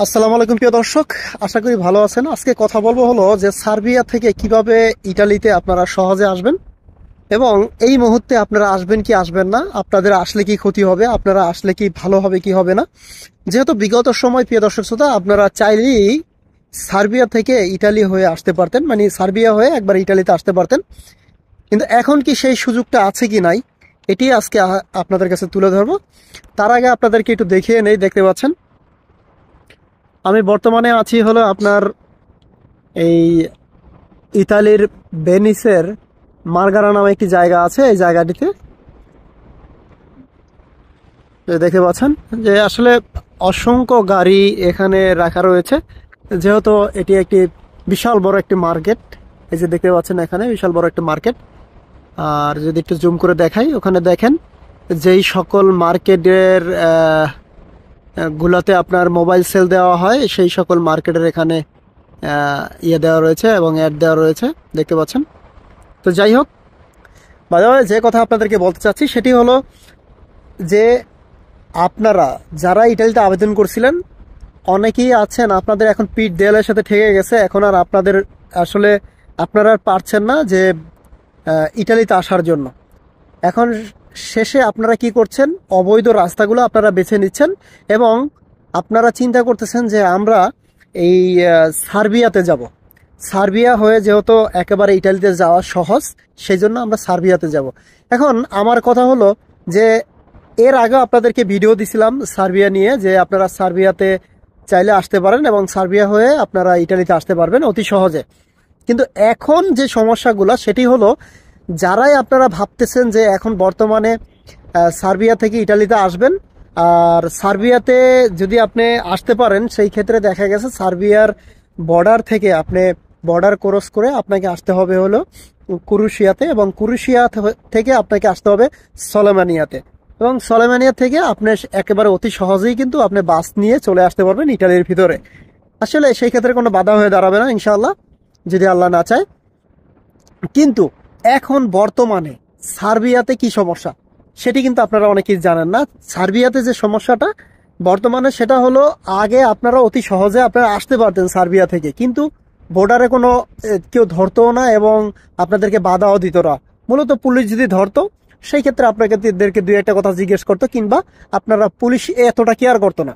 আসসালামু আলাইকুম প্রিয় দর্শক, আশা করি ভালো আছেন। আজকে কথা বলবো হলো যে সার্বিয়া থেকে কিভাবে ইটালিতে আপনারা সহজে আসবেন এবং এই মুহূর্তে আপনারা আসবেন কি আসবেন না, আপনাদের আসলে কি ক্ষতি হবে, আপনারা আসলে কি ভালো হবে কি হবে না। যেহেতু বিগত সময় প্রিয় দর্শক শ্রোতা আপনারা চাইলেই সার্বিয়া থেকে ইটালি হয়ে আসতে পারতেন, মানে সার্বিয়া হয়ে একবার ইটালিতে আসতে পারতেন, কিন্তু এখন কি সেই সুযোগটা আছে কি নাই এটি আজকে আপনাদের কাছে তুলে ধরবো। তার আগে আপনাদেরকে একটু দেখিয়ে নেই। দেখতে পাচ্ছেন আমি বর্তমানে আছি হলো আপনার এই ইতালির ভেনিসের মার্গারা নামে একটি জায়গা আছে। এই জায়গাটিতে দেখতে পাচ্ছেন যে আসলে অসংখ্য গাড়ি এখানে রাখা রয়েছে, যেহেতু এটি একটি বিশাল বড় একটি মার্কেট। এই যে দেখতে পাচ্ছেন এখানে বিশাল বড় একটি মার্কেট। আর যদি একটু জুম করে দেখাই, ওখানে দেখেন যেই সকল মার্কেটের গুলাতে আপনার মোবাইল সেল দেওয়া হয় সেই সকল মার্কেটের এখানে ইয়ে দেওয়া রয়েছে এবং অ্যাড দেওয়া রয়েছে, দেখতে পাচ্ছেন। তো যাই হোক, বাজারে যে কথা আপনাদেরকে বলতে চাচ্ছি সেটি হলো যে আপনারা যারা ইটালিতে আবেদন করছিলেন অনেকেই আছেন আপনাদের এখন পিঠ দেয়ালের সাথে ঠেকে গেছে, এখন আর আপনাদের আসলে আপনারা পারছেন না যে ইটালিতে আসার জন্য। এখন শেষে আপনারা কি করছেন, অবৈধ রাস্তাগুলো আপনারা বেছে নিচ্ছেন এবং আপনারা চিন্তা করতেছেন যে আমরা এই সার্বিয়াতে যাব। সার্বিয়া হয়ে যেহেতু একেবারে ইটালিতে যাওয়া সহজ, সেই জন্য আমরা সার্বিয়াতে যাব। এখন আমার কথা হলো যে এর আগে আপনাদেরকে ভিডিও দিছিলাম সার্বিয়া নিয়ে, যে আপনারা সার্বিয়াতে চাইলে আসতে পারেন এবং সার্বিয়া হয়ে আপনারা ইটালিতে আসতে পারবেন অতি সহজে। কিন্তু এখন যে সমস্যাগুলো সেটি হলো, যারাই আপনারা ভাবতেছেন যে এখন বর্তমানে সার্বিয়া থেকে ইটালিতে আসবেন, আর সার্বিয়াতে যদি আপনি আসতে পারেন সেই ক্ষেত্রে দেখা গেছে সার্বিয়ার বর্ডার থেকে আপনি বর্ডার ক্রস করে আপনাকে আসতে হবে হলো ক্রোয়েশিয়াতে, এবং ক্রোয়েশিয়া থেকে আপনাকে আসতে হবে সলেমানিয়াতে, এবং সলেমানিয়া থেকে আপনি একেবারে অতি সহজেই কিন্তু আপনি বাস নিয়ে চলে আসতে পারবেন ইটালির ভিতরে। আসলে সেই ক্ষেত্রে কোনো বাধা হয়ে দাঁড়াবে না ইনশাআল্লাহ, যদি আল্লাহ না চায়। কিন্তু এখন বর্তমানে সার্বিয়াতে কি সমস্যা সেটি কিন্তু আপনারা অনেকেই জানেন না। সার্বিয়াতে যে সমস্যাটা বর্তমানে সেটা হলো, আগে আপনারা অতি সহজে আপনারা আসতে পারতেন সার্বিয়া থেকে, কিন্তু বর্ডারে কোনো কেউ ধরতো না এবং আপনাদেরকে বাধাও দিত না। মূলত পুলিশ যদি ধরতো সেই ক্ষেত্রে আপনাদেরকে দুই একটা কথা জিজ্ঞেস করতো, কিংবা আপনারা পুলিশ এতটা কেয়ার করতো না।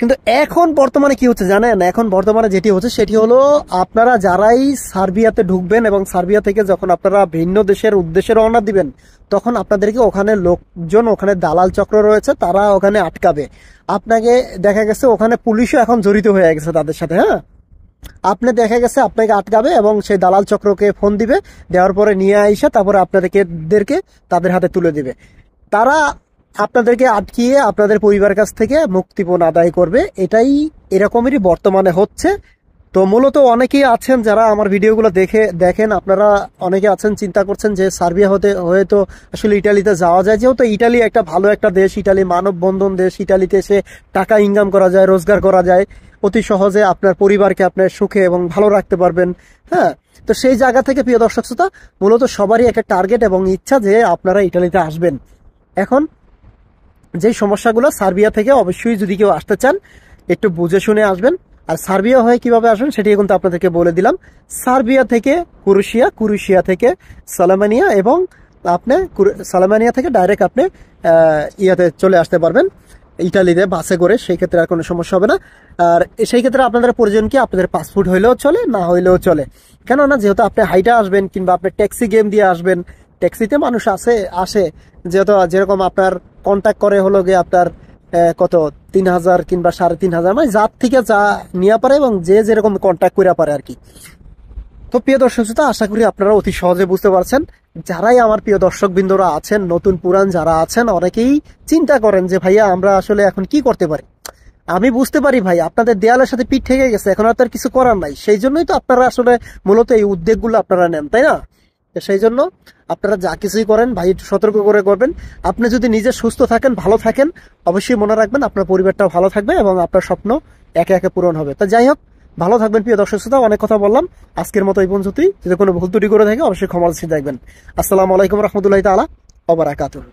কিন্তু এখন বর্তমানে কি হচ্ছে জানেন, এখন বর্তমানে যেটি হচ্ছে সেটি হলো, আপনারা যারাই সার্বিয়াতে ঢুকবেন এবং সার্বিয়া থেকে যখন আপনারা ভিন্ন দেশের উদ্দেশ্যে রওনা দিবেন, তখন আপনাদেরকে ওখানে লোকজন, ওখানে দালাল চক্র রয়েছে, তারা ওখানে আটকাবে আপনাকে। দেখা গেছে ওখানে পুলিশও এখন জড়িত হয়ে গেছে তাদের সাথে। হ্যাঁ, আপনি দেখা গেছে আপনাকে আটকাবে এবং সেই দালাল চক্রকে ফোন দিবে, দেওয়ার পরে নিয়ে আইসা তারপরে আপনাদেরকে তাদের হাতে তুলে দিবে। তারা আপনাদেরকে আটকিয়ে আপনাদের পরিবারের কাছ থেকে মুক্তিপণ আদায় করবে। এটাই এরকমেরই বর্তমানে হচ্ছে। তো মূলত অনেকেই আছেন যারা আমার ভিডিওগুলো দেখেন, আপনারা অনেকে আছেন চিন্তা করছেন যে সার্বিয়া হয়ে তো আসলে ইটালিতে যাওয়া যায়, যেহেতু ইটালি একটা ভালো একটা দেশ, ইটালি মানববন্ধন দেশ, ইটালিতে এসে টাকা ইনকাম করা যায়, রোজগার করা যায়, অতি সহজে আপনার পরিবারকে আপনার সুখে এবং ভালো রাখতে পারবেন। হ্যাঁ, তো সেই জায়গা থেকে প্রিয় দর্শক শ্রোতা, মূলত সবারই একটা টার্গেট এবং ইচ্ছা যে আপনারা ইটালিতে আসবেন। এখন যে সমস্যাগুলো সার্বিয়া থেকে অবশ্যই যদি কেউ আসতে চান একটু বুঝে শুনে আসবেন। আর সার্বিয়া হয়ে কিভাবে আসবেন সেটি কিন্তু আপনাদেরকে বলে দিলাম। সার্বিয়া থেকে ক্রোয়েশিয়া, ক্রোয়েশিয়া থেকে সলেমানিয়া, এবং আপনি সলেমানিয়া থেকে ডাইরেক্ট আপনি ইয়াতে চলে আসতে পারবেন ইটালিতে বাসে করে। সেই ক্ষেত্রে আর কোনো সমস্যা হবে না। আর সেই ক্ষেত্রে আপনাদের প্রয়োজন কি, আপনাদের পাসপোর্ট হইলেও চলে, না হইলেও চলে। কেননা যেহেতু আপনি হাইটা আসবেন কিংবা আপনি ট্যাক্সি গেম দিয়ে আসবেন, ট্যাক্সিতে মানুষ আসে যেহেতু, যেরকম আপনার কন্ট্যাক্ট করে হলো গিয়ে আপনার কত 3000 কিংবা 3500, মানে যার থেকে যা নিয়ে পারে এবং যে যেরকম কন্ট্যাক্ট করে পারে আর কি। তো প্রিয় দর্শক শ্রোতা, আশা করি আপনারা অতি সহজে বুঝতে পারছেন। যারাই আমার প্রিয় দর্শক বিন্দুরা আছেন, নতুন পুরান যারা আছেন, অনেকেই চিন্তা করেন যে ভাইয়া আমরা আসলে এখন কি করতে পারি। আমি বুঝতে পারি ভাই, আপনাদের দেয়ালের সাথে পিঠ ঠেকে গেছে, এখন আর তার কিছু করার নাই। সেই জন্যই তো আপনারা আসলে মূলত এই উদ্যোগগুলো আপনারা নেন, তাই না? সেই জন্য আপনারা যা কিছুই করেন ভাই একটু সতর্ক করে করবেন। আপনি যদি নিজে সুস্থ থাকেন, ভালো থাকেন, অবশ্যই মনে রাখবেন আপনার পরিবারটাও ভালো থাকবে এবং আপনার স্বপ্ন একে একে পূরণ হবে। তো যাই হোক, ভালো থাকবেন প্রিয় দর্শক শ্রোতা। অনেক কথা বললাম, আজকের মতো এই পর্যন্তই। যদি কোনো ভুল ত্রুটি করে থাকে অবশ্যই ক্ষমা দৃষ্টিতে দেখবেন। আসসালামু আলাইকুম রহমতুল্লাহি তাআলা ওয়া বারাকাতুহু।